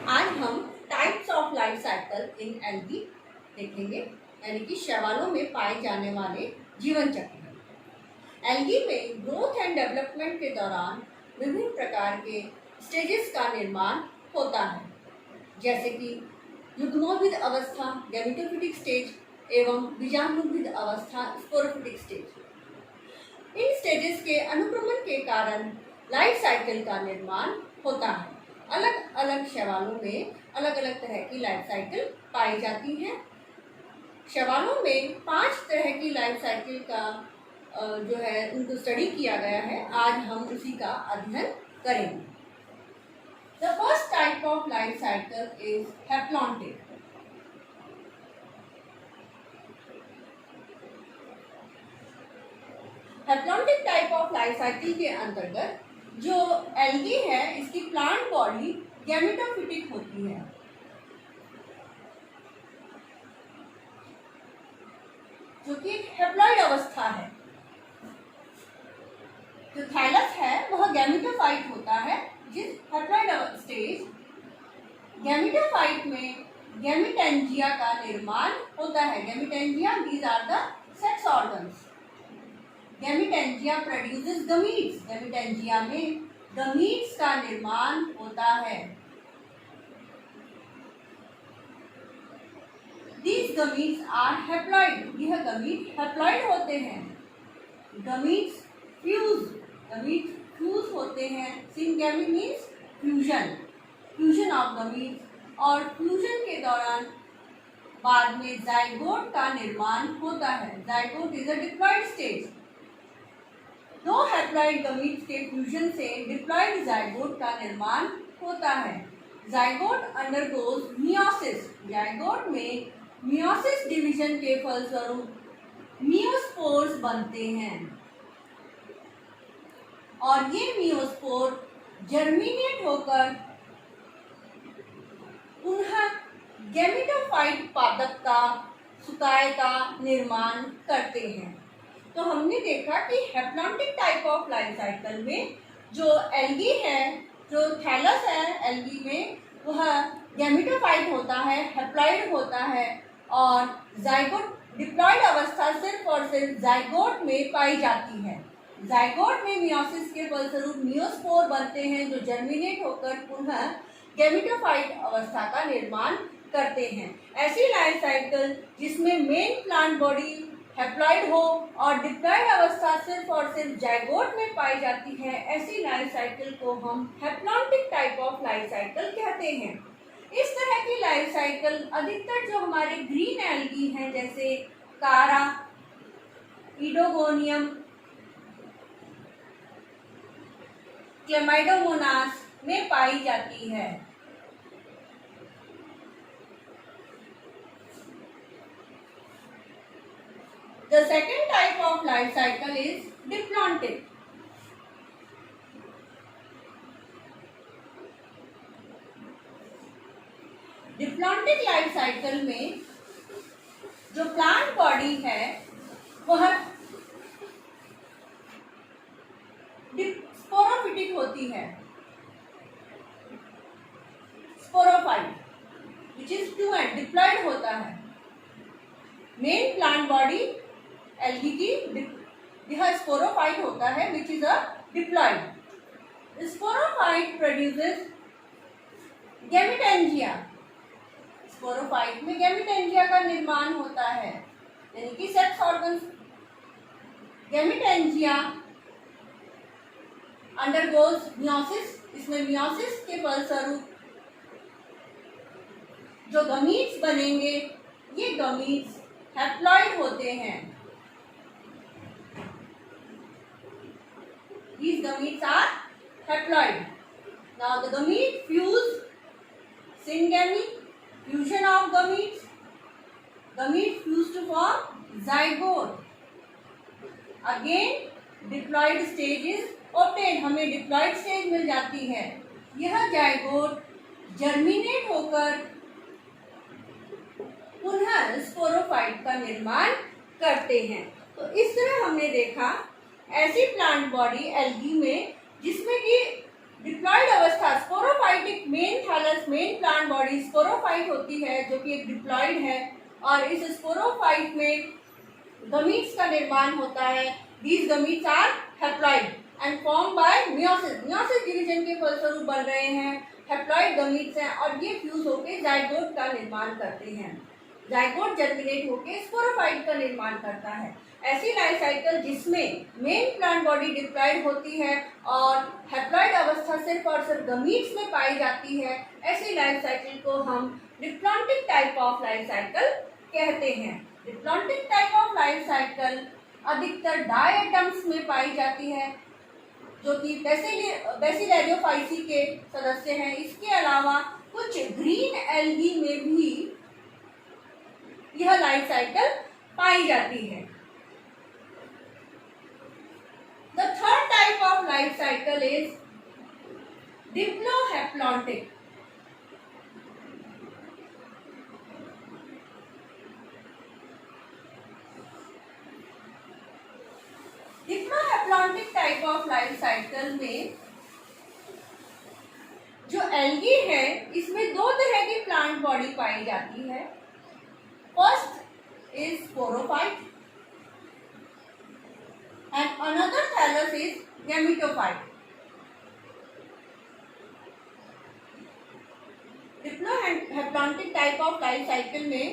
आज हम types of life cycle in algae देखेंगे, यानी कि शैवालों में पाए जाने वाले जीवन चक्र। एल्गी में ग्रोथ एंड डेवलपमेंट के दौरान विभिन्न प्रकार के स्टेजेस का निर्माण होता है, जैसे कि युग्मोद्भिद अवस्था गैमेटोफिटिक स्टेज एवं बीजाणुविद अवस्था स्पोरोफिटिक स्टेज। इन स्टेजेस के अनुक्रमण के कारण लाइफ साइकिल का निर्माण होता है। अलग अलग शैवालों में अलग अलग तरह की लाइफ साइकिल पाई जाती है। शैवालों में 5 तरह की लाइफ साइकिल का जो है उनको स्टडी किया गया है। आज हम उसी का अध्ययन करेंगे। The first type of life cycle is haplontic. Haplontic type of life cycle के अंतर्गत जो एल्गी है, इसकी प्लांट बॉडी गैमेटोफिटिक होती है। जो कि हैप्लॉइड अवस्था है। जो थैलस है वह गैमेटोफाइट होता है। जिस हैप्लॉइड स्टेज गैमेटोफाइट में गैमेटेंजिया का निर्माण होता है। Gametangia, these are the sex organs. Gametangia produces gametes. Gametangia में गमीट्स का निर्माण होता है। These gametes are haploid. यह गमीट हैप्लॉइड होते हैं। Gametes fuse. गमीट्स फ्यूज होते हैं। Syngamy means fusion. Fusion of gametes, और फ्यूजन के दौरान बाद में जाइगोट का निर्माण होता है। Zygote is a diploid stage. दो हैप्लॉइड गमीट्स के फ्यूजन से डिप्लॉइड जाइगोट का निर्माण होता है। Zygote undergoes meiosis. जाइगोट में मियोसिस डिवीजन के फलस्वरूप मियोस्पोर्स बनते हैं, और ये मियोस्पोर जर्मिनेट होकर पुनः गैमेटोफाइट पादप का सुकाय का निर्माण करते हैं। तो हमने देखा कि haplontic type of life cycle में जो एल्गी है, जो थैलस है एल्गी में, वह गैमेटोफाइट होता है, हैप्लॉइड होता है, और जाइगोट डिप्लॉइड अवस्था सिर्फ और सिर्फ जाइगोट में पाई जाती है। जाइगोट में मियोसिस के फलस्वरूप मियोस्पोर बनते हैं, जो जर्मिनेट होकर पुनः गैमेटोफाइट अवस्था का निर्माण करते हैं। ऐसी लाइफ साइकिल जिसमें मेन प्लांट बॉडी हैप्लॉइड हो और डिप्लॉइड अवस्था सिर्फ और सिर्फ जाइगोट में पाई जाती है, ऐसी लाइफ साइकिल को हम haplontic type of life cycle कहते हैं। इस तरह की लाइफ साइकिल अधिकतर जो हमारे ग्रीन एल्गी हैं, जैसे कारा, इडोगोनियम, क्लेमाइडोमोनास में पाई जाती है। The second type of life cycle is diplontic. Diplontic life cycle में जो प्लांट बॉडी है वह स्पोरोफिटिक होती है। Sporophyte which is two n diploid होता है। मेन प्लांट बॉडी एल्गी की यह स्पोरोफाइट होता है, which is a diploid. Sporophyte produces gametangia. Sporophyte में गैमेटेंजिया का निर्माण होता है, यानी कि sex organs. Gametangia undergoes meiosis. इसमें मियोसिस के फलस्वरूप जो गमीट्स बनेंगे, ये गमीट्स हैप्लॉइड होते हैं। These gametes are haploid. Now the gamete fuse, syngamy, fusion of gametes. Gamete fuse to form zygote. Again diploid stage is obtained. हमें diploid stage मिल जाती है। यह जाइगोट जर्मिनेट होकर पुनः स्पोरोफाइट का निर्माण करते हैं। तो इस तरह हमने देखा ऐसी प्लांट बॉडी एल्गी में जिसमें कि डिप्लॉइड अवस्था sporophytic main thallus plus main plant body sporophyte होती है जो कि एक डिप्लॉइड है, और इस स्पोरोफाइट में गमीट्स का निर्माण होता है। These gametes are haploid and form by meiosis. Meiosis division के फलस्वरूप बन रहे हैं, हैप्लॉइड गमीट्स हैं और ये फ्यूज होकर जाइगोट का निर्माण करते हैं। जाइगोट जर्मिनेट होकर स्पोरोफाइट का निर्माण करता है। ऐसी लाइफ साइकिल जिसमें मेन प्लांट बॉडी डिप्लॉइड होती है और हैप्लॉइड अवस्था सिर्फ और सिर्फ गमीट्स में पाई जाती है, ऐसी लाइफ साइकिल को हम diplontic type of life cycle कहते हैं। Diplontic type of life cycle अधिकतर डायटम्स में पाई जाती है जो कि बेसिलैरियोफाइसी के सदस्य हैं। इसके अलावा कुछ ग्रीन एल्गी में भी यह लाइफ साइकिल पाई जाती है। The third type of life cycle is diplohaploidic. Diplohaplontic type of life cycle में जो एल्गी है इसमें दो तरह की प्लांट बॉडी पाई जाती है। First is sporophyte and another thallus is gametophyte. Diplohaplontic type of life cycle में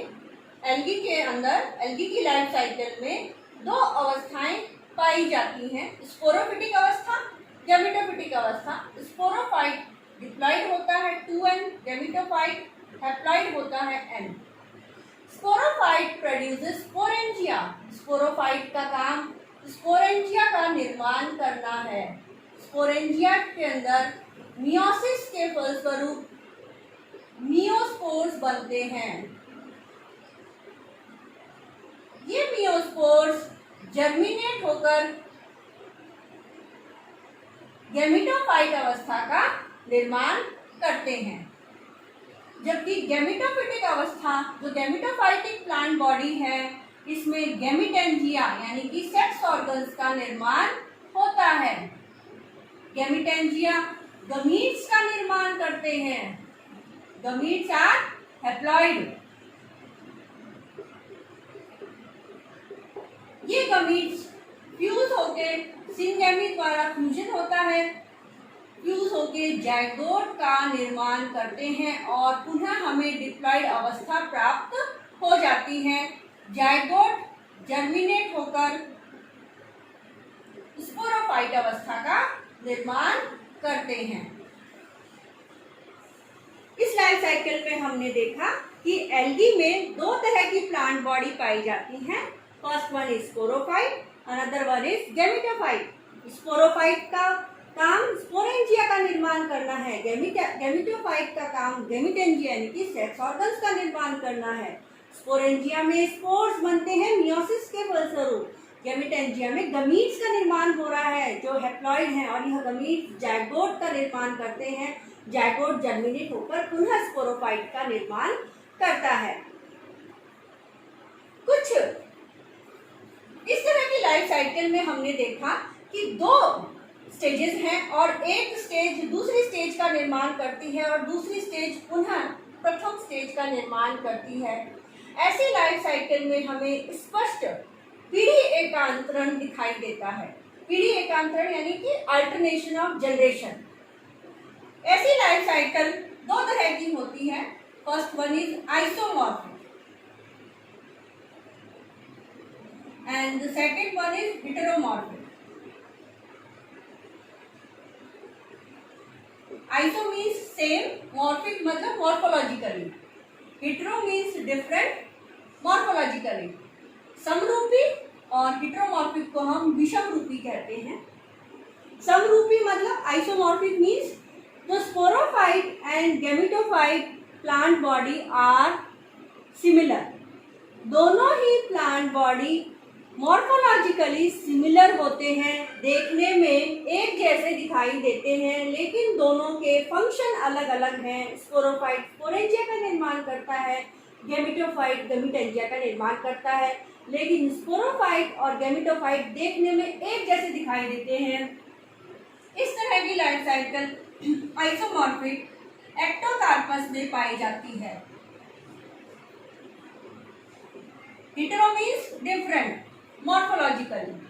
एल्गी के अंदर, एल्गी की लाइफ साइकिल में दो अवस्थाएं पाई जाती हैं, स्पोरोफिटिक अवस्था, गैमेटोफिटिक अवस्था। स्पोरोफाइट डिप्लॉइड होता है 2n, गैमेटोफाइट हैप्लॉइड होता है n। Sporophyte produces sporangia. Sporophyte का काम स्पोरेंजिया का निर्माण करना है। स्पोरेंजिया के अंदर मियोसिस के फलस्वरूप मियोस्पोर्स बनते हैं। ये मियोस्पोर्स जर्मिनेट होकर गैमेटोफाइट अवस्था का निर्माण करते हैं, जबकि गैमेटोफिटिक अवस्था जो गैमेटोफाइटिक प्लांट बॉडी है इसमें गैमिटेंजिया यानी कि सेक्स ऑर्गन्स का निर्माण होता है। गैमिटेंजिया गमीट्स का निर्माण करते हैं। Gametes are haploid. ये गमीट्स फ्यूज होके सिंगेमी द्वारा फ्यूजन होता है, फ्यूज होके जाइगोट का निर्माण करते हैं और पुनः हमें डिप्लॉइड अवस्था प्राप्त हो जाती है। जाइगोट जर्मिनेट होकर स्पोरोफाइट अवस्था का निर्माण करते हैं। इस लाइफ साइकिल में हमने देखा कि एल्गी में दो तरह की प्लांट बॉडी पाई जाती हैं। First one is sporophyte, another one is gametophyte. Sporophyte का काम स्पोरेंजिया का निर्माण करना है, गैमेटोफाइट का काम गैमिटेंजिया यानी कि सेक्स ऑर्गन्स का निर्माण करना है। स्पोरेंजिया में स्पोर्स बनते हैं मियोसिस के फलस्वरूप। गैमिटेंजिया में गमीट्स का निर्माण हो रहा है जो हैप्लॉइड हैं और यह गमीट्स जाइगोट का निर्माण करते हैं। जाइगोट जर्मिनेट होकर पुनः स्पोरोफाइट का निर्माण करता है। कुछ इस तरह की लाइफ साइकिल में हमने देखा कि दो स्टेजेस हैं और एक स्टेज दूसरी स्टेज का निर्माण करती है और दूसरी स्टेज पुनः प्रथम स्टेज का निर्माण करती है। ऐसी लाइफ साइकिल में हमें स्पष्ट पीढ़ी एकांतरण दिखाई देता है। पीढ़ी एकांतरण यानी कि अल्टरनेशन ऑफ जनरेशन। ऐसी लाइफ साइकिल दो तरह की होती है। First one is isomorphic and the second one is heteromorphic. Iso means same, morphic मतलब morphologically, hetero means different morphologically. समरूपी और हेटेरोमॉर्फिक को हम विषम रूपी कहते हैं। समरूपी मतलब isomorphic means the sporophyte and gametophyte plant body are similar. दोनों ही प्लांट बॉडी मॉर्फोलॉजिकली सिमिलर होते हैं, देखने में एक जैसे दिखाई देते हैं, लेकिन दोनों के फंक्शन अलग अलग हैं। स्पोरोफाइट स्पोरेंजिया का निर्माण करता है, गैमेटोफाइट गैमिटेंजिया का निर्माण करता है, लेकिन स्पोरोफाइट और गैमेटोफाइट देखने में एक जैसे दिखाई देते हैं। इस तरह की लाइफ साइकिल आइसोमॉर्फिक एक्टोकार्पस में पाई जाती है। Hetero means different, morphologically.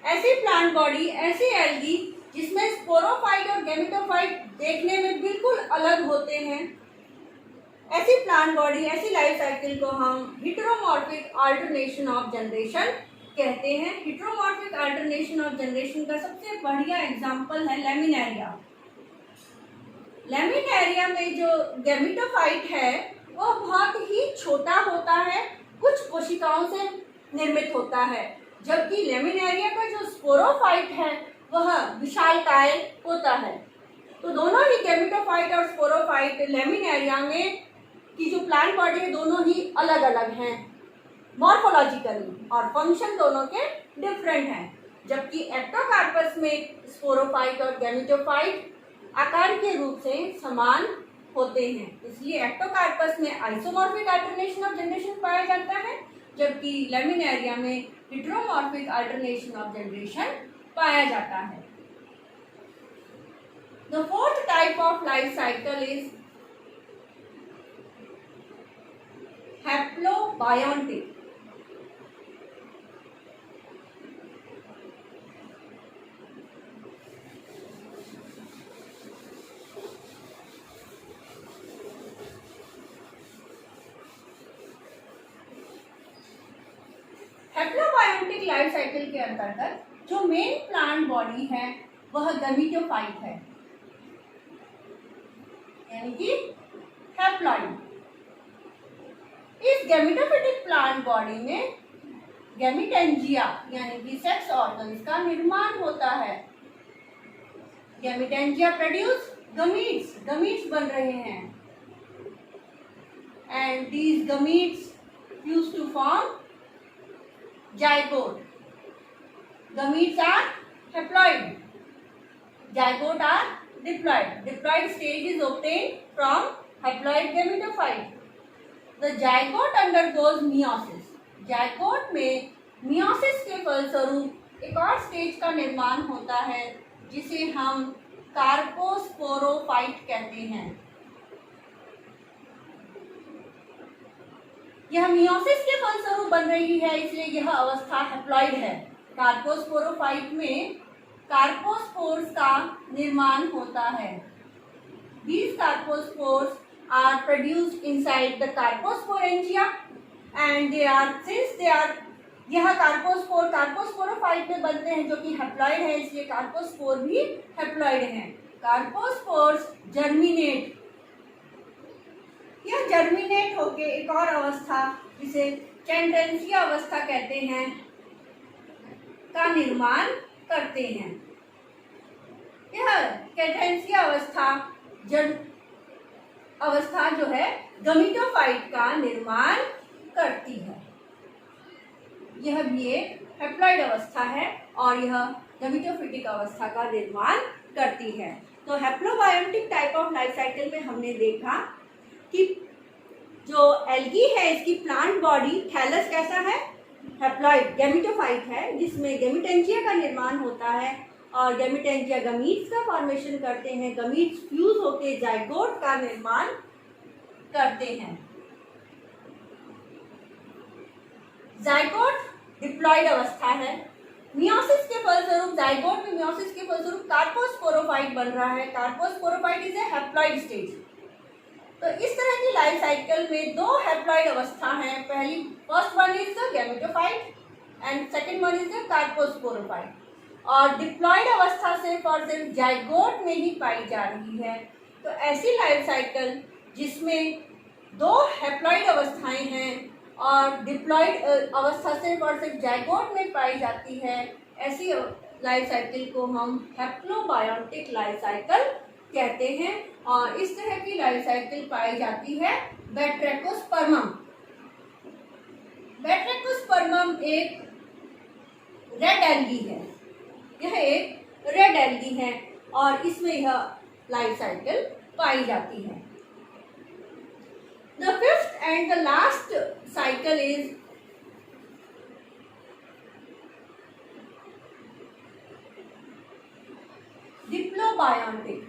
ऐसी प्लांट बॉडी, ऐसी एल्गी जिसमें स्पोरोफाइट और गैमेटोफाइट देखने में बिल्कुल अलग होते हैं, ऐसी प्लांट बॉडी, ऐसी लाइफ साइकिल को हम हेटेरोमॉर्फिक अल्टरनेशन ऑफ जनरेशन कहते हैं। हेटेरोमॉर्फिक अल्टरनेशन ऑफ जनरेशन का सबसे बढ़िया एग्जांपल है लेमिनेरिया। लेमिनेरिया में जो गैमेटोफाइट है वो बहुत ही छोटा होता है, कुछ कोशिकाओं से निर्मित होता है, जबकि लेमिनेरिया का जो स्पोरोफाइट है वह विशालकाय होता है। तो दोनों ही गैमेटोफाइट और स्पोरोफाइट लेमिनेरिया में की जो प्लांट बॉडी है दोनों ही अलग अलग हैं मॉर्फोलॉजिकली, और फंक्शन दोनों के डिफरेंट हैं। जबकि एक्टोकार्पस में स्पोरोफाइट और गैमेटोफाइट आकार के रूप से समान होते हैं, इसलिए एक्टोकार्पस में आइसोमॉर्फिक अल्टरनेशन ऑफ जनरेशन पाया जाता है, जबकि लेमिनेरिया में हेटेरोमॉर्फिक अल्टरनेशन ऑफ जनरेशन पाया जाता है। The fourth type of life cycle is haplobiontic. Haplobiontic life cycle के अंतर्गत जो मेन प्लांट बॉडी है वह गैमेटोफाइट है, यानी कि हैप्लॉइड। इस गैमेटोफिटिक प्लांट बॉडी में गैमेटेंजिया यानी कि सेक्स ऑर्गन्स का निर्माण होता है। गैमेटेंजिया प्रोड्यूस गमीट्स, गमीट्स बन रहे हैं, and these gametes used to form zygote. Gametes are haploid. Zygote are diploid. Diploid stage is obtained from haploid gametophyte. The zygote undergoes meiosis. Zygote में meiosis के फलस्वरूप एक और स्टेज का निर्माण होता है जिसे हम कार्पोस्पोरोफाइट कहते हैं। यह मियोसिस के फलस्वरूप बन रही है, इसलिए यह अवस्था हैप्लॉइड है। कार्पोस्पोरोफाइट में कार्पोस्पोर्स का निर्माण होता है। These कार्पोस्पोर्स are produced inside the कार्पोस्पोरेंजिया and यह कार्पोस्पोरोफाइट में बनते हैं जो कि हैप्लॉइड है, इसलिए कार्पोस्पोर भी हैप्लॉइड हैं। कार्पोस्पोर्स जर्मिनेट, यह जर्मिनेट होके एक और अवस्था जिसे कैंटेंसिया अवस्था कहते हैं का निर्माण करते हैं। यह कैंटेंसिया अवस्था जो है गमीटोफाइट का निर्माण करती है। यह भी एक हैप्लॉइड अवस्था है और यह गमीटोफिटिक अवस्था का निर्माण करती है। तो हैप्लोबायोटिक टाइप ऑफ लाइफ साइकिल में हमने देखा कि जो एल्गी है इसकी प्लांट बॉडी थैलस कैसा है, हैप्लॉइड गैमेटोफाइट है, जिसमें गैमेटेंजिया का निर्माण होता है और गैमेटेंजिया गमीट्स का फॉर्मेशन करते हैं। गमीट्स फ्यूज होकर जाइगोट का निर्माण करते हैं। जाइगोट डिप्लॉइड अवस्था है। मियोसिस के फलस्वरूप जाइगोट में मियोसिस के फलस्वरूप कार्पोस्पोरोफाइट बन रहा है। Carposporophyte is a haploid stage. तो इस तरह की लाइफ साइकिल में दो हैप्लॉइड अवस्था हैं। First one is the gametophyte and second one is the carposporophyte, और डिप्लॉइड अवस्था सिर्फ और सिर्फ जाइगोट में ही पाई जा रही है। तो ऐसी लाइफ साइकिल जिसमें दो हैप्लॉइड अवस्थाएं हैं और डिप्लॉइड अवस्था सिर्फ और सिर्फ जाइगोट में पाई जाती है, ऐसी लाइफ साइकिल को हम हैप्लोबायोटिक लाइफ साइकिल कहते हैं। और इस तरह की लाइफ साइकिल पाई जाती है बैट्रैकोस्पर्मम। बैट्रैकोस्पर्मम एक रेड एल्गी है। यह एक रेड एल्गी है और इसमें यह लाइफ साइकिल पाई जाती है। The fifth and the last cycle is diplobiontic.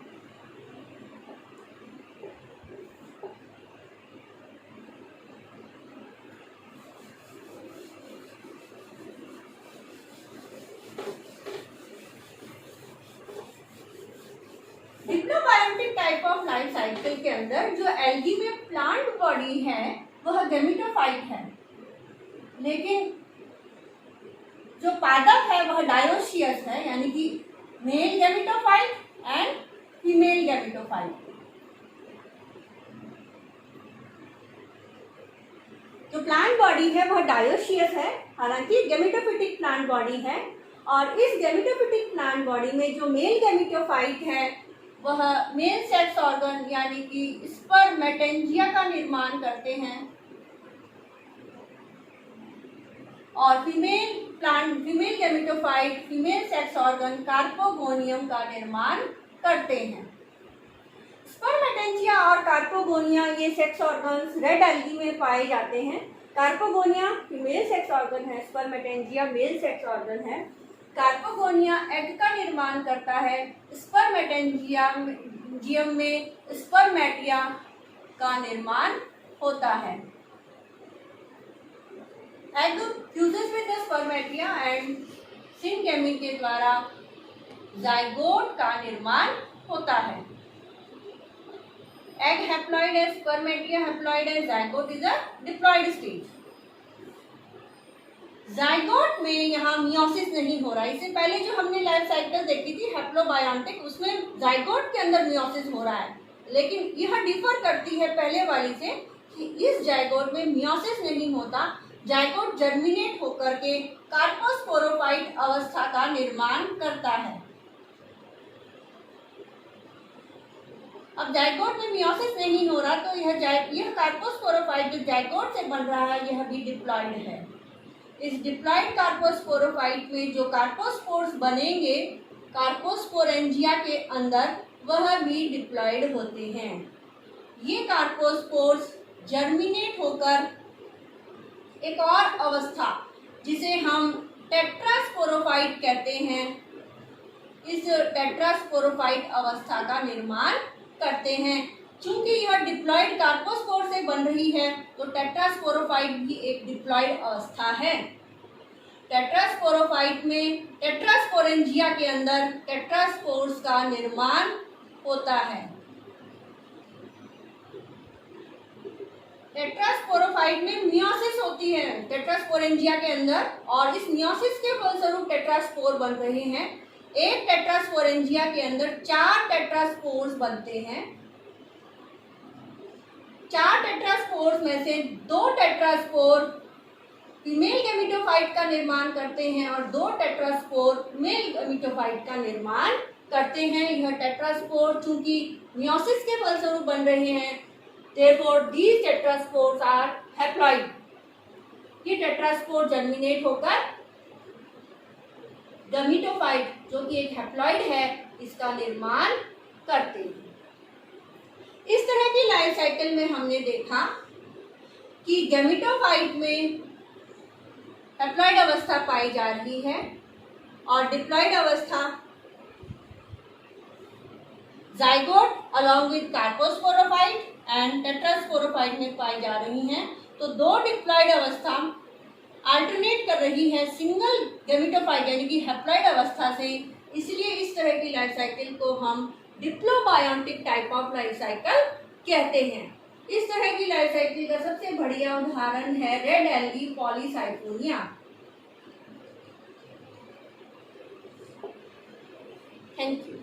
Type of life cycle के अंदर जो एल्गी में प्लांट बॉडी है वह गैमेटोफाइट है, लेकिन जो पादप है वह डायोसियस है, यानी कि male gametophyte and female gametophyte. जो प्लांट बॉडी है वह डायोसियस है, हालांकि गैमेटोफिटिक प्लांट बॉडी है, और इस गैमेटोफिटिक प्लांट बॉडी में जो मेल गैमेटोफाइट है वह मेल सेक्स ऑर्गन यानी कि स्पर्मेटेंजिया का निर्माण करते हैं, और female gametophyte female sex organ carpogonium का निर्माण करते हैं। स्पर्मेटेंजिया और कार्पोगोनिया ये सेक्स ऑर्गन्स रेड एल्गी में पाए जाते हैं। कार्पोगोनिया फीमेल सेक्स ऑर्गन है, स्पर्मेटेंजिया मेल सेक्स ऑर्गन है। कार्पोगोनिया एग का निर्माण करता है, स्पर्मेटेंजियम में स्पर्मेटिया का निर्माण होता है। Egg fuses with the spermatia and syngamete के द्वारा जाइगोट का निर्माण होता है। एग हैप्लॉइड है, स्पर्मेटिया हैप्लॉइड है, zygote is a diploid stage. Zygote में यहाँ मियोसिस नहीं हो रहा है। इससे पहले जो हमने लाइफ साइकिल देखी थी हैप्लोबायोटिक, उसमें जाइगोट के अंदर मियोसिस हो रहा है, लेकिन यह डिफर करती है पहले वाली से कि इस जाइगोट में मियोसिस नहीं होता। जाइगोट जर्मिनेट होकर के कार्पोस्पोरोफाइट अवस्था का निर्माण करता है। अब जाइगोट में मियोसिस नहीं हो रहा तो यह कार्पोस्पोरोफाइट जो जाइगोट से बन रहा है यह भी डिप्लॉइड है। इस डिप्लॉइड कार्पोस्पोरोफाइट में जो कार्पोस्पोर्स बनेंगे कार्पोस्पोरेंजिया के अंदर वह भी डिप्लॉइड होते हैं। ये कार्पोस्पोर्स जर्मिनेट होकर एक और अवस्था जिसे हम टेट्रास्पोरोफाइट कहते हैं, इस टेट्रास्पोरोफाइट अवस्था का निर्माण करते हैं। चूंकि यह डिप्लॉइड कार्पोस्पोर से बन रही है तो टेट्रास्पोरोफाइट भी एक डिप्लॉइड अवस्था है। टेट्रास्पोरोफाइट में टेट्रास्पोरेंजिया के अंदर टेट्रास्पोर्स का निर्माण होता है। टेट्रास्पोरोफाइट में मियोसिस होती है टेट्रास्पोरेंजिया के अंदर, और इस मियोसिस के फलस्वरूप टेट्रास्पोर बन रहे हैं। एक टेट्रास्पोरेंजिया के अंदर 4 टेट्रास्पोर्स बनते हैं। 4 टेट्रास्पोर्स में से 2 टेट्रास्पोर फीमेल गैमेटोफाइट का निर्माण करते हैं और 2 टेट्रास्पोर मेल गैमेटोफाइट का निर्माण करते हैं। यह टेट्रास्पोर चूंकि मियोसिस के फलस्वरूप बन रहे हैं, therefore these tetraspores are haploid। ये टेट्रास्पोर जर्मिनेट होकर गैमेटोफाइट जो कि एक हैप्लॉइड है इसका निर्माण करते हैं। इस तरह की लाइफ साइकिल में हमने देखा कि गैमेटोफाइट में हैप्लॉइड अवस्था पाई जा रही है और डिप्लॉइड अवस्था zygote along with carposporophyte and tetrasporophyte में पाई जा रही हैं। तो 2 डिप्लॉइड अवस्था अल्टरनेट कर रही है सिंगल गैमेटोफाइट यानी कि हैप्लॉइड अवस्था से, इसलिए इस तरह की लाइफ साइकिल को हम diplobiontic type of life cycle कहते हैं। इस तरह की लाइफ साइकिल का सबसे बढ़िया उदाहरण है red algae Polysiphonia. Thank you.